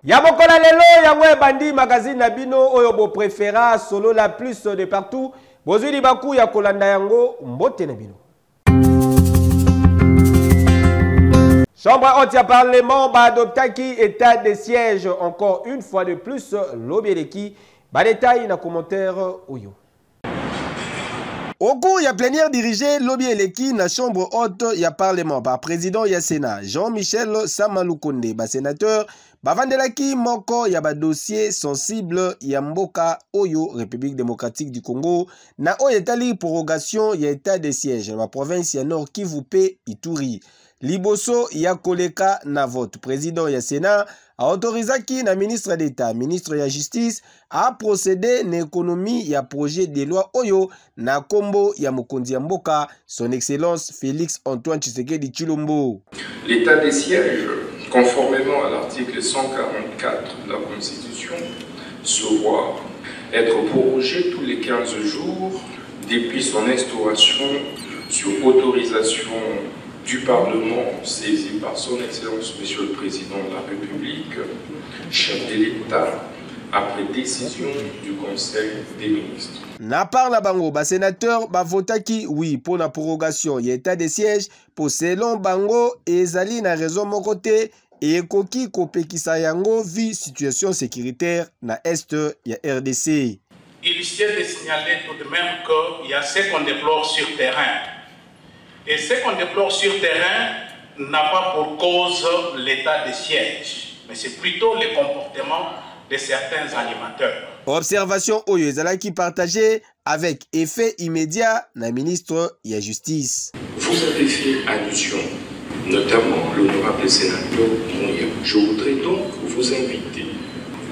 Yabokola lelo yangwe bandi magazine nabino oyo bo préféra solo la plus de partout bozuli baku ya kolanda yango mbote nabino. Chambre haute ya parlement ba adoptaki état de siège encore une fois de plus l'obeleki ba détail na commentaire oyo. Au cours ya plénière dirigée l'obeleki na chambre haute ya parlement par président ya Sénat Jean-Michel Samalukonde ba sénateur bavandelaki moko ya ba dossier sensible ya mboka oyo République démocratique du Congo na oyo etali prorogation ya état de siège na province ya Nord Kivu pe Ituri. Liboso ya koleka na vote président ya Sénat a autorisaki na ministre d'État, ministre ya justice a procéder na économie ya projet de loi oyo na kombo ya mokonzi ya mboka son excellence Félix Antoine Tshisekedi Tshilombo. L'état des sièges, conformément à l'article 144 de la Constitution, se voit être prorogé tous les 15 jours depuis son instauration sur autorisation du Parlement saisi par son Excellence Monsieur le Président de la République, chef de l'État, après décision du Conseil des ministres. Na part la bango, ba sénateur ba votaki oui pour la prorogation y état de siège pour selon bango ezali na raison mokote et koki kopekisa yango vi situation sécuritaire na est ya RDC. Il s'est de signaler tout de même qu'il y a ce qu'on déplore sur terrain. Et ce qu'on déplore sur terrain n'a pas pour cause l'état de siège, mais c'est plutôt le comportement de certains animateurs. Observation oyo ezalaki partagée avec effet immédiat na ministre de la Justice. Vous avez fait allusion, notamment l'honorable sénateur Moya. Je voudrais donc vous inviter,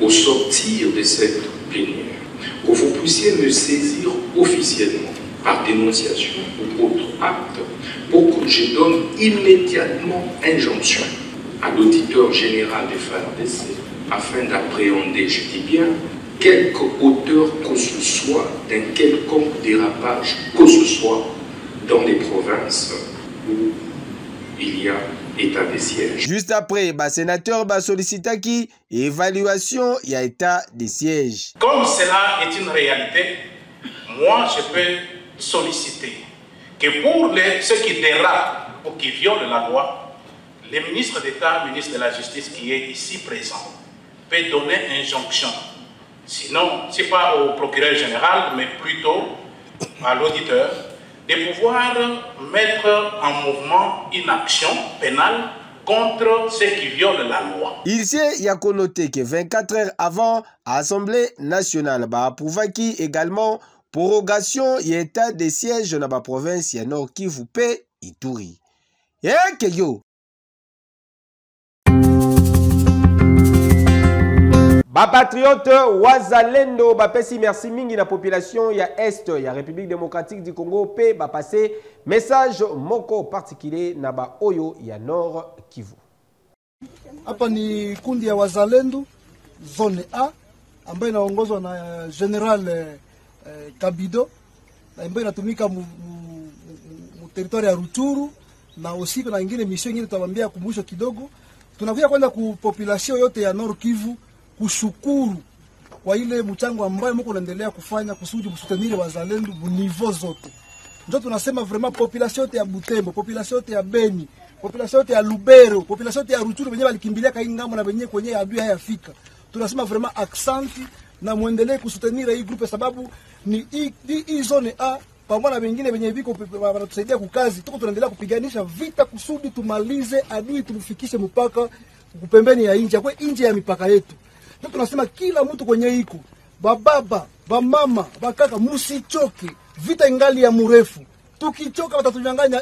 au sortir de cette plénière, que vous puissiez me saisir officiellement par dénonciation ou autre acte pour que je donne immédiatement injonction à l'auditeur général des FARDC afin d'appréhender, je dis bien, quelque auteur que ce soit d'un quelconque dérapage que ce soit dans les provinces où il y a état de siège. Juste après, le sénateur a sollicité qui évaluation y a état de siège. Comme cela est une réalité, moi je peux solliciter que pour ceux qui dérapent ou qui violent la loi, le ministre d'État, ministre de la Justice qui est ici présent, peut donner injonction. Sinon, ce n'est pas au procureur général, mais plutôt à l'auditeur, de pouvoir mettre en mouvement une action pénale contre ceux qui violent la loi. Il y a connoté que 24 heures avant, l'Assemblée nationale a approuvé également prorogation et état de siège dans la province ya Nord Kivu pe Ituri. Yo. Ba patriote wazalendo ba pesi merci mingi na population ya Est ya République démocratique du Congo pe ba passer message moko particulier na ba oyo ya Nord Kivu. Hapa ni kundi ya wazalendo zone A ambayo inaongozwa na General Kabido na ambayo inatumika mu territoire ya Rutshuru na usiku na ingine mission nyingine tutawaambia kumbusho kidogo. Tunakuja kwenda ku population yote ya Nord Kivu kushukuru kwa ile mchango ambayo mko unaendelea kufanya kusudi msutenire wazalendo niveau zote. Ndio tunasema vraiment population yote ya Butembo, population yote ya Beni, population yote ya Lubero, population yote ya Rutshuru wenyewe walikimbilia kaingambo na wenyewe kwenye adui hayafika. Tunasema vraiment aksanti na muendelee kusutenira hii grupe sababu ni hii zone A pamoja na wengine wenye viko wanatusaidia kukazi. Tuko tunaendelea kupiganisha vita kusudi tumalize adui tumfikishe mpaka kupembeni ya nje, kwa nje ya mipaka yetu. Ndio tunasema kila mtu kwenye iko bababa, bamama, bakaka, musichoke. Vita ingali ya murefu. Tukichoka watatunyanganya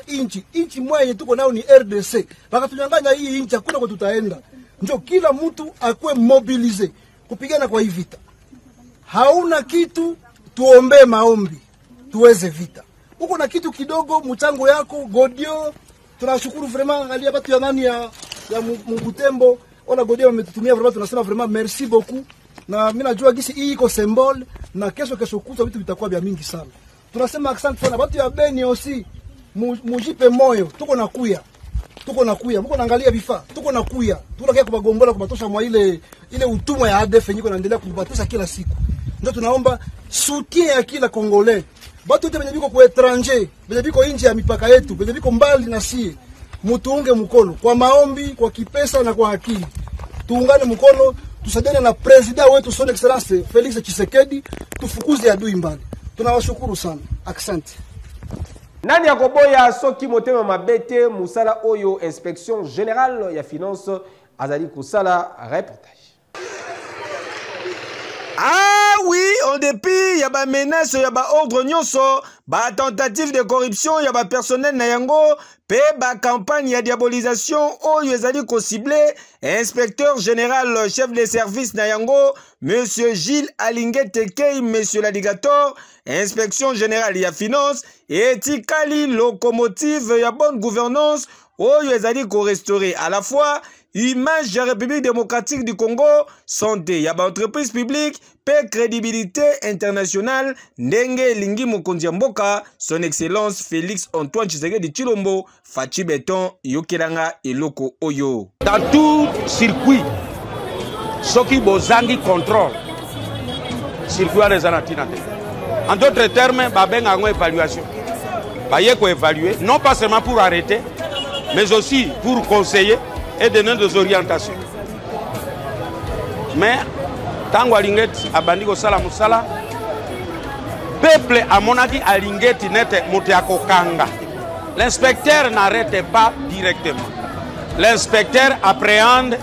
inchi mwenye tuko nao ni RDC. Bakatunyanganya hii inchi hakuna kwa tutaenda. Njo kila mtu akue mobilize kupigana kwa hii vita. Hauna kitu, tuombe maombi tuweze vita. Uko na kitu kidogo, mchango yako Godio, tunashukuru vraiment. Angalia watu ya nani ya Mubutembo, ona Godio wametutumia vraiment, tunasema vraiment merci beaucoup. Na mimi najua gisi hii iko symbol, na kesho kutwa vitu vitakuwa vya mingi sana. Tunasema asante sana watu ya Beni aussi, mujipe moyo, tuko na kuya. Mko naangalia vifaa, tuko na kuya. Tunakia kubagombola kubatosha mwa ile utumwa ya ADF yenyewe inaendelea kubatosha kila siku. Ndio tunaomba soutien ya kila Congolais. Batu wote wenye biko kwa étranger, wenye biko nje ya mipaka yetu, wenye biko mbali na sie, mutuunge mkono kwa maombi, kwa kipesa na kwa akili. Tuungane mkono, tusadane na president wetu Son Excellence Felix Tshisekedi, tufukuze adui mbali. Tunawashukuru sana. Asante. Nani akoboya soki motema mabete musala oyo inspection générale ya finance azali kusala reportage. Ah oui, en dépit, y'a ba menace, y'a ba ordre nyonso, ba tentative de corruption, y'a ba personnel na yango, pe ba campagne ya diabolisation, oyo ezali ko ciblé, inspecteur général, chef de service na yango, monsieur Gilles Alinguet Tekei, monsieur l'alligator, inspection générale ya finance, et tikali locomotive ya bonne gouvernance, oyo ezali ko restaurer à la fois image de la République démocratique du Congo, santé, yaba entreprise publique, paix, crédibilité internationale, ndenge lingi mokonzi ya mboka, son excellence Félix Antoine Tshisekedi Tshilombo, Fachi Beton, yokelanga eloko oyo. Dans tout circuit, ceux qui bozangi contrôle, circuit à rezanatinate. En d'autres termes, baben a une évaluation. Baye ko évaluer, non pas seulement pour arrêter, mais aussi pour conseiller et donner des orientations. Mais tant que abandi ko sala musala, peuple a monaki alingeti nete muteako kanga. L'inspecteur n'arrête pas directement. L'inspecteur appréhende,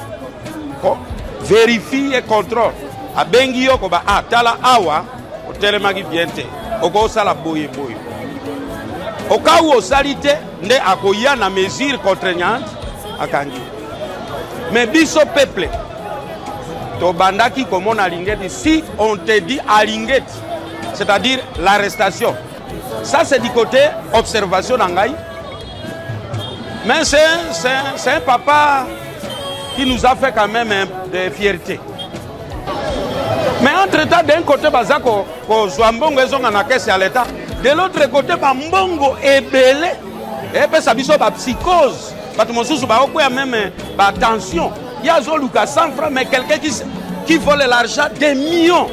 vérifie et contrôle. Abengi yo ko ba tala awa o telemaki biente. Oko sala boye boye. Au cas où salité nde akoya na mesure contraignante akangi. Mais biso peuple, to bandaki comme on a lingeti, si on te dit à lingeti, c'est-à-dire l'arrestation, ça c'est du côté observation d'Angaï. Mais c'est un papa qui nous a fait quand même de fierté. Mais entre-temps, d'un côté, Bazako, Zwambongo et Zonga na caisse à l'État, de l'autre côté, Mbongo est belé, et puis ça biso ba psychose. Il y a même attention. Il y a Zoluka 100 francs, mais quelqu'un qui vole l'argent des millions.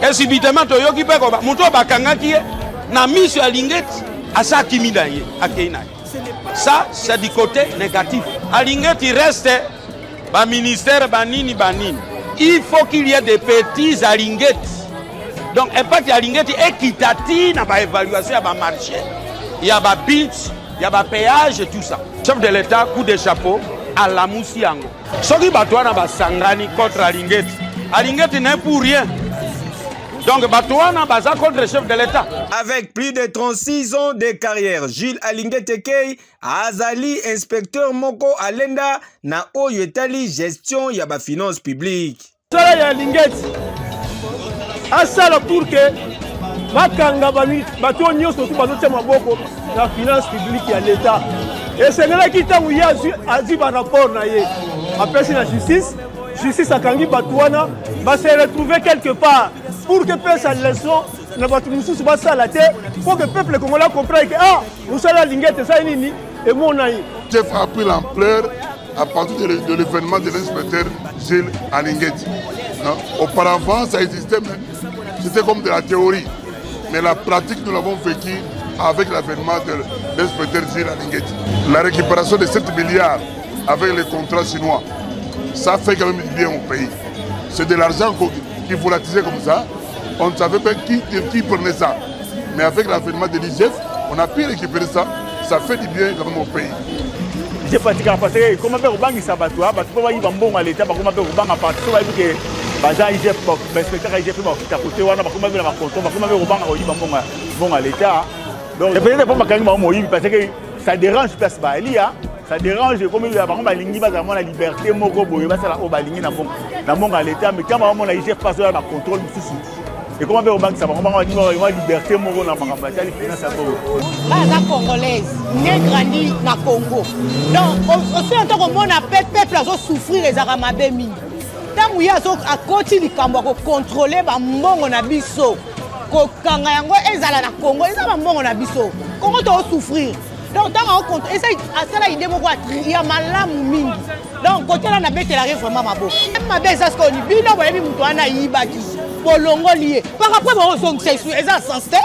Et subitement, il y a ça, c'est du côté négatif. Alinget, il reste ministère, banini. Il faut qu'il y ait des petits alinguettes. Donc, et pas qu'il y ait alinguettes équitatifs, dans l'évaluation, il y a marché, il y a un pitch. Il y a un péage et tout ça. Chef de l'État, coup de chapeau à la Moussiango. Ce qui batouana basangani contre Alingeti. Alingeti n'est pour rien. Donc batouana basa contre le chef de l'État. Avec plus de 36 ans de carrière, Gilles Alinguet Tekei, Azali, inspecteur Moko Alenda, na Oyetali, gestion yaba finance publique. Ça y a Alingeti. À ça pour que bakanga bato nyonso tu bazotia maboko na finance publique ya l'État. Et c'est là qui t'a ouya azi ba rapport na ye. Après la justice akangi batouana va se retrouver quelque part pour que pèse la leçon na bato mususu ba sala te pour que le peuple congolais comprenne que musala lingete ça nini et mon aïe. Chef a pris l'ampleur à partir de l'événement de l'inspecteur Gilles Alingeti. Auparavant ça existait mais c'était comme de la théorie. Mais la pratique, nous l'avons vécu avec l'avènement de l'inspecteur Gilles Alingeti. La récupération de 7 milliards avec les contrats chinois, ça fait quand même du bien au pays. C'est de l'argent qui volatilisait comme ça. On ne savait pas qui prenait ça. Mais avec l'avènement de l'IGF, on a pu récupérer ça. Ça fait du bien quand même au pays. Je ne sais pas si comment faire au banc, ça va, tu vois, parce que y a un bon à l'État, comment faire au banc à partir de baza IGF inspecteur IGF à côté wana bakoma vela makonto bakoma vela robanga oyiba mbonga l'état donc peut-être pas makangi ba moyibi parce que ça dérange place ba elia ça dérange comme il y a par exemple lingi baza la liberté moko boye basala o balingi na mbonga l'état mais quand maman la IGF passe na contrôle mususu et comment faire au banque ça va comment liberté moko na makamba ya finance abo baza congolaise né grandi na Congo donc aussi en tant que mon peuple azo souffrir les aramabe mingi tant ya zo akoti likambo ko contrôler ba mbongo na biso ko kanga yango ezala na Congo ezala mbongo na biso Congo to souffrir donc tant on compte essaye asala idée moko ya malamu mingi donc côté là na bete la vraiment mabo mabe ça ce qu'on dit bino boyebi muto ana yibaki bolongo lié par après bon son c'est ça sensé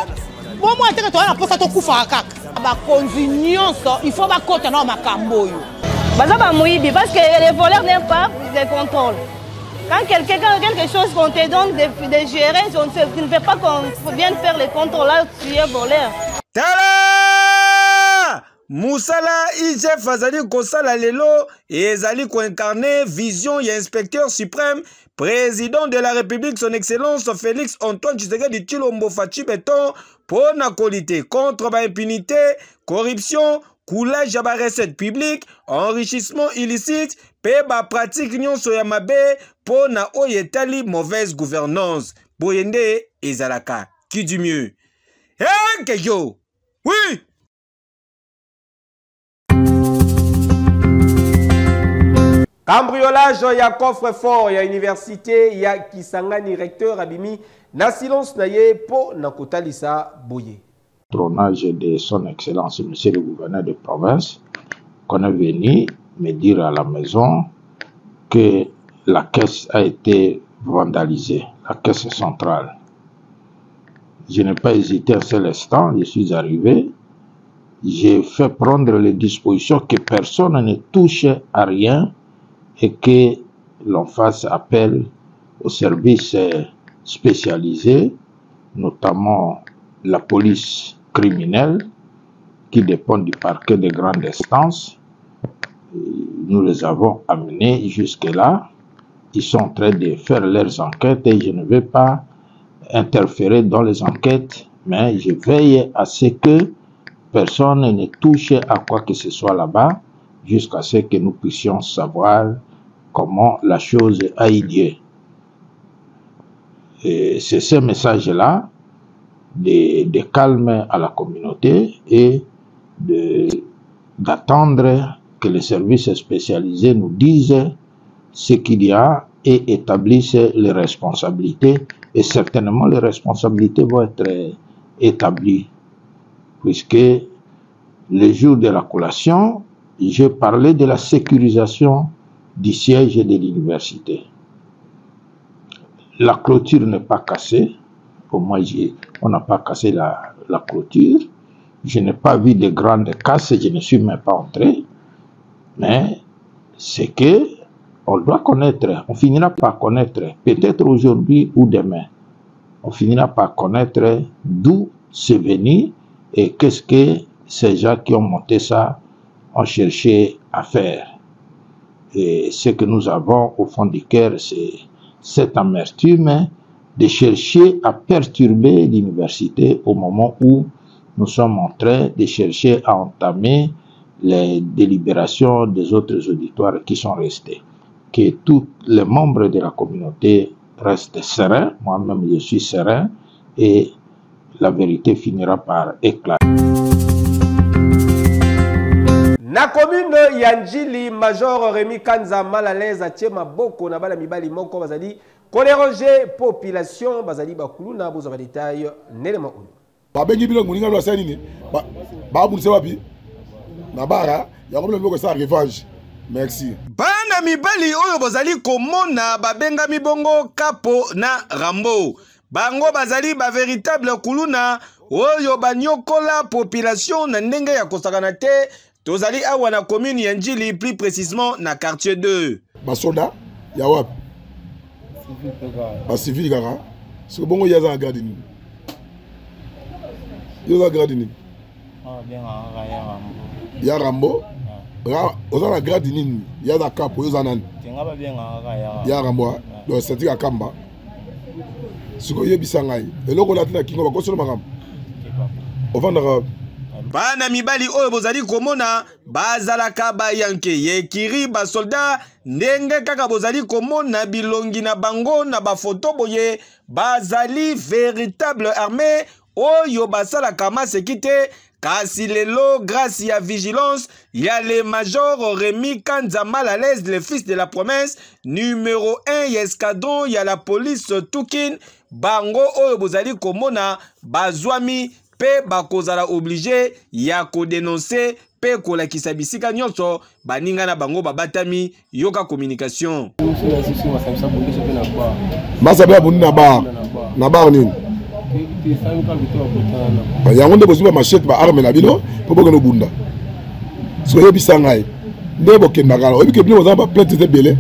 bon moi te to na posa to kufa kaka ba continuons il faut ba kota na makambo yo baza ba moyibi parce que les voleurs n'aiment pas les contrôles. Quand quelque chose qu'on te donne de gérer, tu ne veux pas qu'on vienne faire les contrôles là, tu es voleur. Tala Moussala IGF azali kosala lelo et ezali ko incarner vision ya inspecteur suprême président de la République son excellence Félix Antoine Tshisekedi Tshilombo Fachi Beton pour na qualité contre ba impunité, corruption, coulage à recette publique, enrichissement illicite, peba pratique nyonso ya mabe pour na oyetali mauvaise gouvernance. Boyende ezalaka qui du mieux. Hein Keyo? Oui. Cambriolage ya coffre fort ya université ya Kisangani recteur abimi na silence na ye po na kotalisa boye. Trônage de son excellence monsieur le gouverneur de province qu'on est venu me dire à la maison que la caisse a été vandalisée, la caisse centrale. Je n'ai pas hésité un seul instant, je suis arrivé, j'ai fait prendre les dispositions que personne ne touche à rien et que l'on fasse appel aux services spécialisés, notamment la police criminelle qui dépend du parquet de grande instance. Nous les avons amenés jusque-là. Ils sont en train de faire leurs enquêtes et je ne vais pas interférer dans les enquêtes, mais je veille à ce que personne ne touche à quoi que ce soit là-bas jusqu'à ce que nous puissions savoir comment la chose a eu lieu. Et c'est ce message-là de calme à la communauté et d'attendre que les services spécialisés nous disent ce qu'il y a et établissent les responsabilités. Et certainement les responsabilités vont être établies, puisque le jour de la collation, j'ai parlé de la sécurisation du siège de l'université. La clôture n'est pas cassée. Pour moi, on n'a pas cassé la clôture. Je n'ai pas vu de grandes casses, je ne suis même pas entré. Mais c'est que on doit connaître, on finira par connaître, peut-être aujourd'hui ou demain, on finira par connaître d'où c'est venu et qu'est-ce que ces gens qui ont monté ça ont cherché à faire. Et ce que nous avons au fond du cœur, c'est cette amertume de chercher à perturber l'université au moment où nous sommes en train de chercher à entamer les délibérations des autres auditoires qui sont restés. Que tous les membres de la communauté restent sereins, moi-même je suis serein, et la vérité finira par éclater. Na commune Yanjili, Major Rémi Kanza mal à l'aise à Tiema Boko, na bala mibali moko bazali, koléroger population bazali bakuluna boza détail nelema unu. Babengi bilo muninga lo sanini, ba bunse wapi? Na bara, ya komle mboko sa revanche. Merci. Bana mibali oyo bazali komona babengami bongo Kapo na Rambo. Bango bazali ba véritable kuluna oyo banyokola population na ndenge ya kosakana te. Tozali awa na commune Yanjili, plus précisément na quartier 2. Basoda ya wapi? Civil kaka. Parce que bongo yaza gardini. Yaza gardini. Ah bien Rambo. Ya Rambo. Oza na gradini yaza Kapo yaza nani? Tenga ba bien ya Rambo. donc c'est-à-dire akamba siko yebisa ngai eloko la tina kingo bakosolo makamba ovandaka bana mibali oyo bozali komona bazalaka bayanke yekiri basoldat ndenge kaka bozali komona bilongi na bango na bafoto boye bazali véritable armée oyo basalaka maseki te kasi lelo grâce ya vigilance ya le major Rémi Kanza Malalaise le fils de la promesse numéro 1 ya escadron ya la police Tukin bango oyo bozali komona bazwami pe bakozala obligé ya kodénoncer pe kolakisa bisika nyonso baninga na bango babatami yoka communication Masabia buni na bar nini yango nde bozwi ba machette ba arme na bino po bokeno bunda so yebisa ngai nde bokendaka oyebi ke bino bozala ba plainte te ebele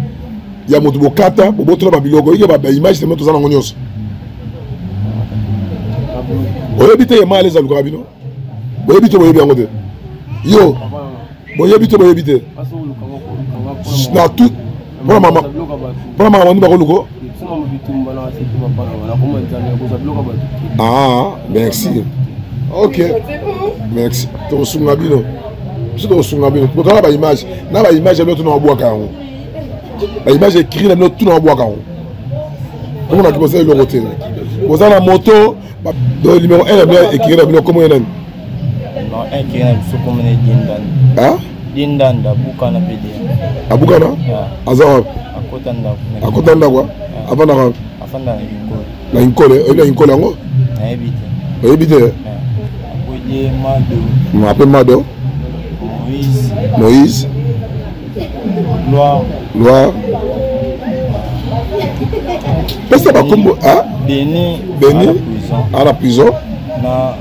ya moto bokata bobotola babiloko oyike ba image teme toza nango nyonso oyebi te yema aleza lukaka bino boyebi te boyebi yango te yo boyebi te boyebi te na tout mpona mama wani bakoluko ah merci ok merci tokosunga bino biso tokosunga bino totala baimage na baimage ya bino tuna babwaka yango baimage écrit na bino tuna babwaka yango omonaki bozali eloko te boza na moto donc numéro 1 na bino écrit na bino komo ye nani Dindanda bukana pede. Abukana? Aza akota ndakwa? Afanda na inkole, oyo inkole yango? Na ebite. Ebite? Oye Mado. M'appelle Mado. Moïse. Loire. Pesa ba kombo ah? Beni à la prison. Na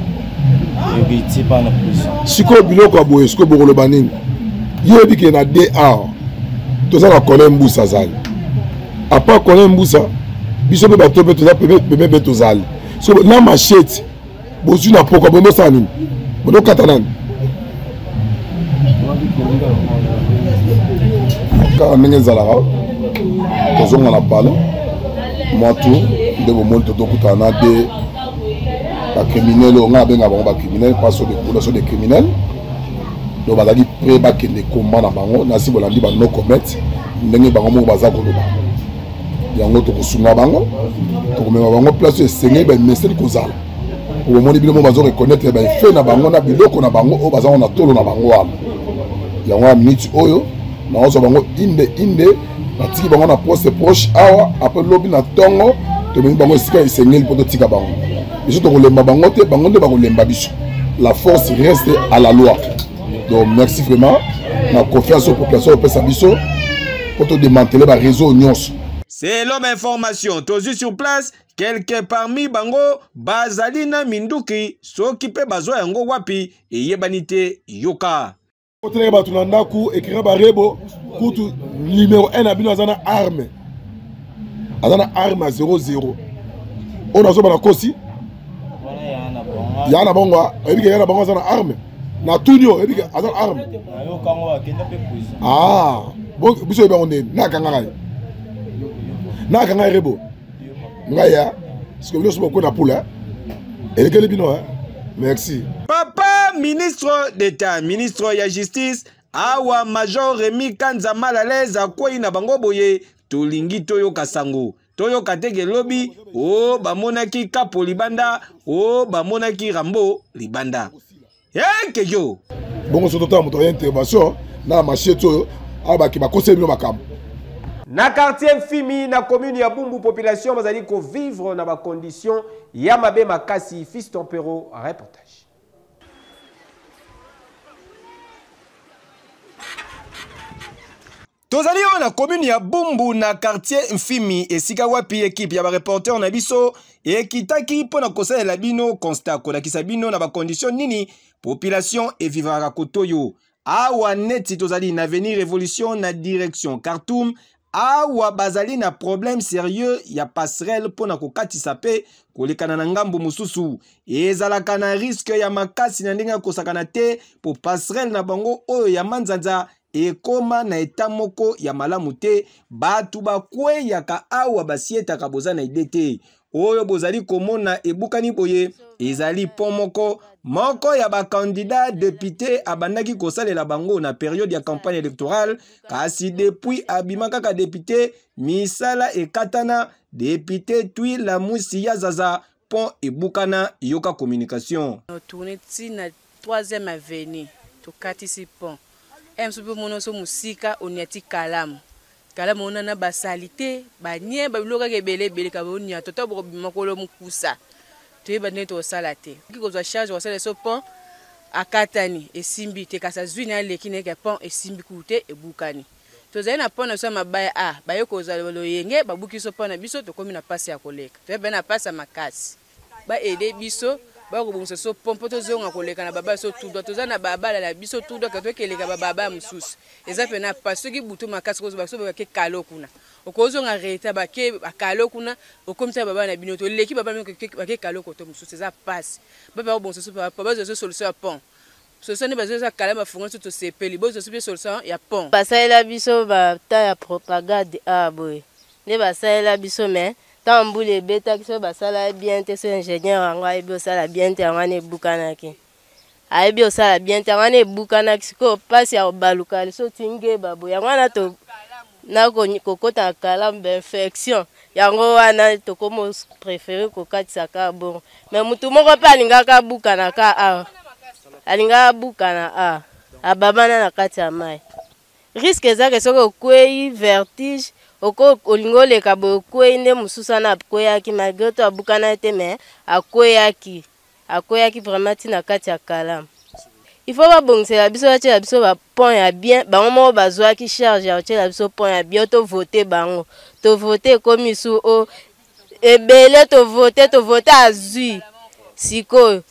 ebiti pa na prison. Siko biloko aboye, siko bokolo banini. Yebi ke na DA toza na Colin Mbusa zali apa Colin Mbusa biso be bato be toza peme be tozali so na machette bozu na poko bomo sani bono katanani ka ndenge zalaka tozonga na pale moto de bomonto dokuta na de ba criminel on a benga ba criminel passo de population de criminel donc bazali prêt bakende combat na bango nasi bolandi ba no commet ndenge bango mo baza koloba yango tokosunga bango tokomema bango place esenge ba mesel kozala au moni bino mo bazo reconnaître ba fait na bango na biloko na bango o baza na tolo na bango wana yango minute oyo na ozo bango inde na tiki bango na poste proche awa après lobi na tongo tomeni bango esika esengeli poto tika bango biso tokolemba bango te bango nde bakolemba biso la force reste à la loi. Donc merci vraiment. Ma confiance aux populations au Pessabiso pour te démanteler le réseau Nyons. C'est l'homme information. Tous sur place, quelques parmi bango bazalina minduki s'occuper bazo yango wapi et yebanite yoka. Koteleka batu na ndaku écrire ba rebo kutu numéro 1 abino azana arme. Azana arme à 00. On a zo bana kosi. Yana bongo, ebike yana bongo azana arme. Na tunyo ebike azana arme. Ah, bon biso eba onde na kanga ngai. Na kanga rebo. Ngaya, parce que nous sommes beaucoup na poule. Et quel bino hein? Merci. Papa ministre d'État, ministre ya justice, awa major Rémi Kanza Malalaise akwei na bango boye tolingi toyo kasango. Toyo katege lobby, oh bamonaki kapo libanda, oh bamonaki rambo libanda. Kejo. Bon so tota moto intervention na machete oyo abaki bakose bino makambo. Na quartier Fimi na commune ya Bumbu population bazali ko vivre na ba condition ya mabe makasi Fiston Pero reportage. Tozali na commune ya Bumbu na quartier Mfimi esika wapi équipe ya ba reporter na biso ekitaki pona kosalela bino constat kolakisa bino na ba condition nini population e vivra kotoyo awa neti tozali na venir révolution na direction Khartoum awa bazali na problème sérieux ya passerelle pona kokatisa pe kolekana na ngambo mususu ezalaka na risque ya makasi na ndenge kosakana te po passerelle na bango oyo ya manzanza ekoma na eta moko ya malamu te batu bakweyaka awa basietaka boza na ide te oyo bozali komona ebukani boye ezali pont moko ya bakandida député abandaki kosalela bango na période ya campagne électorale kasi depuis abima kaka député misala ekatana député tui la musi ya zaza pont ebukana yoka communication tourné na 3e avenue tokatisi pont msupe monoso musika oniati kalamu on a basalité, banye, babiloka kebele bele kabonia, toto bobima kolo mukusa. Tu es bané to salate. Qui ko charge o sale so pont akatani e simbi te kasa zwina lekine ke pont e simbi kute e bukani. To zaina pont so mabaya bayo ko zalo yenge babuki so pont na biso to komi na passe ya koleka. To be na passe makasi. Ba ede biso ba ko bonso so pompo to zonga koleka na baba so tout to zana baba la biso tout do ka to keleka baba mususu eza pena passe ki butu makasi ko so ba ke kalo kuna okozo nga reta ba ke kalo kuna okomisa baba na bino to leki baba ba ke kalo ko to mususu eza passe baba bonso so baba zo solution ya pont solution ne bazo za kala mafungo to sepeli bozo so solution ya pont basalela biso ba ta ya propagande boy ne basalela biso mais Tamboule beta qui se basala bien te ce ingénieur angwa ebio sala bien te angane bukanaki. Aibio sala bien te angane bukanaki ko passe ya baluka so tinge babo yangwana to na kokota kalambe infection yango wana to komo préféré ko katisa ka bon mais mutu moko pa alingaka bukana ka alinga bukana ababana na kati ya mai risque ezake soko kwei vertige oko olingole kabo kwei nde mususa na kweyaki malgré to abukana te mais akweyaki vraiment tina kati ya kalamu. Il faut pas bonser la biso la biso ba pont ya bien ba moment bazwa ki charge ya la biso pont ya bien to voter bango to voter comme sou o ebele to voter azui siko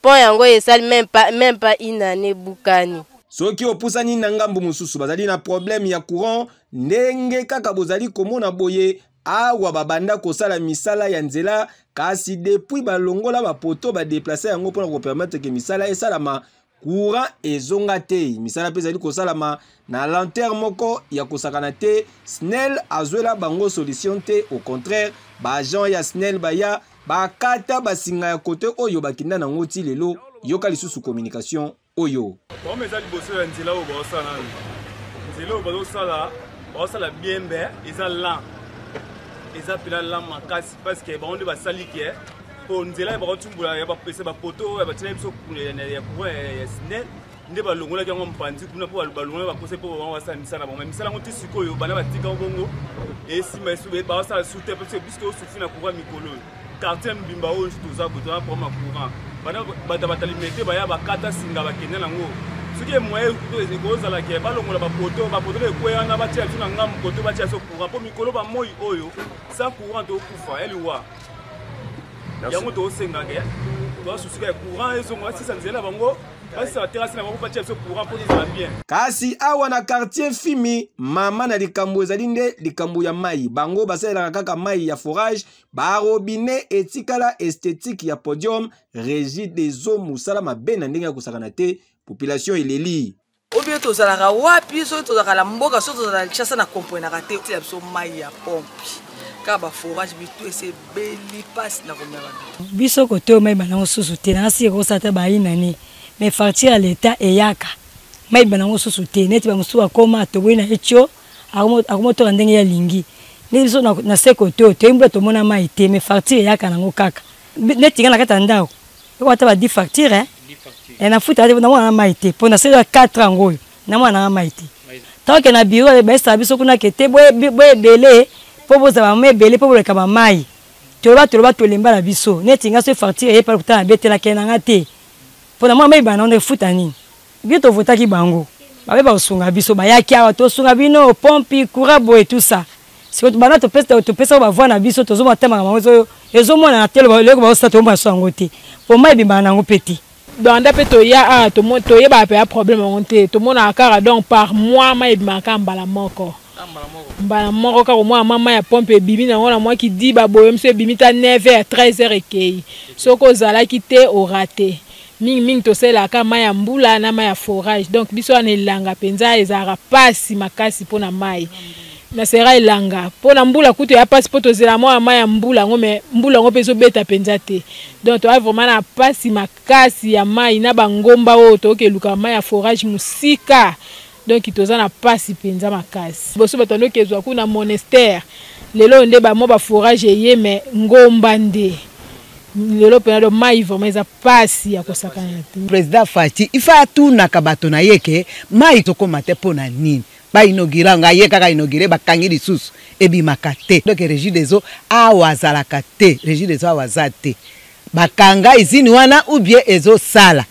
pont yango esali même pas une année bukani. Soki opusani na ngambu mususu bazali na problème ya courant ndenge kaka bozali komona boye awa babanda kosala misala ya nzela kasi depuis balongola ba poto ba déplacer yango pona ko permettre que misala esalama courant ezonga te misala pe zali kosalama na lanterne moko ya kosakana te SNEL azwela bango solution te au contraire ba agent ya SNEL baya bakata basinga ya kote oyo bakinda na ngoti lelo yoka lisusu communication oyo bon mais ali bosso ya nzela oyo basala nzela oyo basala bien be eza lent eza pila lent makasi parce que ba onde basali ki po nzela ba kotumbula ya ba pese ba poto ya batina biso ya courant ya SNEL nde balongola kango mpanzi kuna po balongola ba pose po ba basala misala bon misala ngoti sikoyo bana batika bongo et si mais sube ba basala soute parce que biso soufi na courant mikolo quartier mbimba oyo tuza botona pour ma courant bana batalimete baya bakata singa bakende nango soki moyen kuto ekozala ke balongola ba poto ekweyana batia tuna ngamu koto batia so courant po mikolo ba moi oyo sans courant to kufa eliwa yango to senga ke to susika courant ezongo asisa nzela bango basa terrasse na bango batia so courant po ezala bien kasi awa na quartier Fimi mama na likambo ezali nde likambo ya mai bango basalelaka kaka mai ya forage ba robinet etikala esthétique ya podium régie des eaux musala mabe na ndenge ya kosakana te population eleli obie tozalaka wapi so tozalaka la mboka so tozalaka chasa na komponaka te ya biso mai ya pompe ka ba forage bitu ese beli passe na komela biso koto mai banango susu te na si ko sata ba inani mais facture à l'état eyaka mai banango susu te neti ba musu akoma to bwina echo akomoto ndenge ya lingi ni biso na se koto to imba to mona mai te mais facture eyaka nango kaka neti ngana kata ndao ko ata ba di facture et na futa na mwana maite pour na 4 ans ngoyo na mwana maite tant que na bureau ba esa biso kuna kete boye belé po boza ba mebele po boleka ba mai to ba lemba la biso neti nga so facture e pa kutana betela kenanga te pour na mwana mai ba na on futa nini bito vota ki bango ba usunga biso ba yaki awa to sunga bino pompi courant boye tout ça si to bana to pesa ba voix na biso to zo matema mamozo ezo mona na tele ba leko ba sta to mba so ngote pour mai bi bana ngo petit dans pe to ya to mo to ye ba pe problème monté to mona akara donc par mois mai bi maka mbala moko ka moi mama ya pompe bibi na ngona moi qui dit ba boye monsieur bimita 9h 13h ekei soko zala ki te au raté mingi tosalelaka mai ya mbula na mai ya forage donc biso wana elanga mpenza ezalaka pasi makasi mpona mai na sera elanga mpona mbula kutu ya pasi mpo tozela mwa mai ya mbula yango me mbula yango mpe ezobeta mpenza te donc toa vraiment na pasi makasi ya mai na bangomba oyo tokeluka mai ya forage mosika donc toza na pasi mpenza makasi boso bato ndoki ezwa kuna monastère lelo nde bamo baforage eye me ngomba nde lelo pena do mai vraiment eza pasi ya kosakana te. Président Fati ifa atunaka bato na ye ke mai tokoma te mpona nini bainogiranga ye kaka inogire bakangi lisusu ebimaka te donc régie des eaux awa azalaka te régie des eaux awa aza te bakanga izini wana ou bien ezosala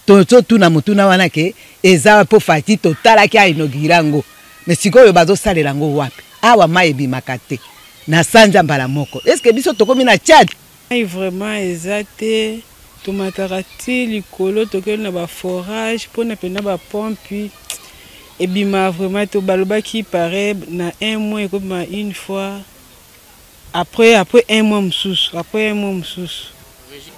tozotuna motuna wana ke eza mpo Fati totalaki ainogirango mais sikoyo bazosalela yango wapi awa mai ebimaka te na sanja mbala moko eske biso tokomi na Tchad mai vraiment eza te tomataka ti likolo tokeli na baforage mpona mpena bapompi ebima vraiment te balobaki pare na un mois ekobima une fois après un mois mosusu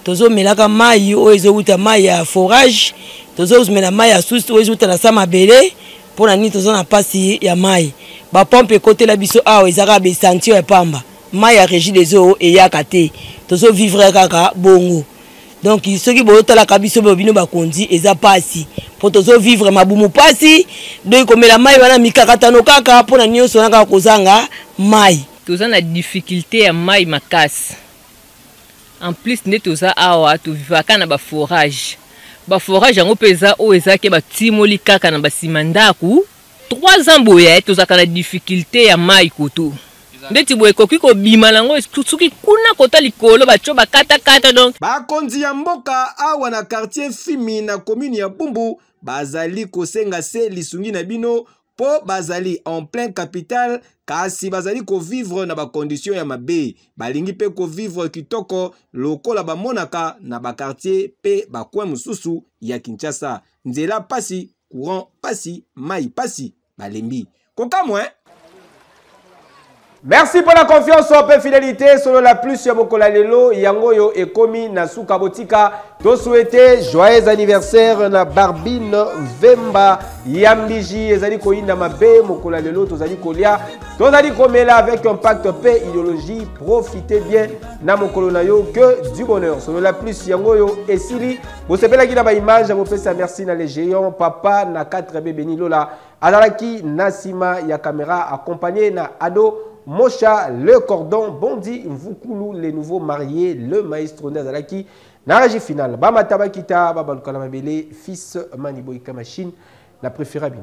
tozomelaka mai oyo ezowuta mai ya forage tozomela mai ya susi oyo ezowuta na sa mabele mpona nini toza na mpasi ya mai bapompe ekotela biso awa ezaka besantio ya pamba mai ya régie des eaux eyaka te tozovivre kaka bongo donc soki boyotalaka biso bino bakonzi eza pasi mpo tozovivre mabumu pasi donc komela mai wana mikakatano kaka mpona nyonso na kaka kozanga mai toza na difficulté ya mai makasi en plus nde toza awa tovivaka na baforage yango mpe eza oyo ezaki batimoli kaka na basima ndaku 3 ans boye tozaka na difficulté ya mai koto ndeti boye koki kobima nango soki kuna kota likolo batyo bakatakata donc bakonzi ya mboka awa na quartier Fimi na commune ya Bumbu bazali kosenga se lisungi na bino po bazali en plein capital kasi bazali ko vivre na ba condition ya mabe balingi pe ko vivre kitoko lokola bamonaka na ba quartier pe ba coin mususu ya Kinshasa nzela pasi courant pasi mai pasi balembi kokamwe. Merci pour la confiance et fidélité. Solo la plus ya bokola lelo yangoyo ekomi na suka botika. To souhaiter joyeux anniversaire na Barbine Vemba Yambiji ezali ko ina mabe mokola lelo tozali kolia. Tozali komela avec un pacte paix idéologie. Profitez bien na mokolo na yo que du bonheur. Solo la plus yangoyo esili. Bo sepela ki na ba image bo pesa merci na les géants papa na 4 bébé ni lola. Alalaki Nasima ya caméra accompagné na Ado Mocha, le cordon, Bondi, Mvukulu, les nouveaux mariés, le maestro Nazalaki, Naraji final, Bama Tabakita, Babalukala Mabele, fils Maniboy Kamachine, la préférable.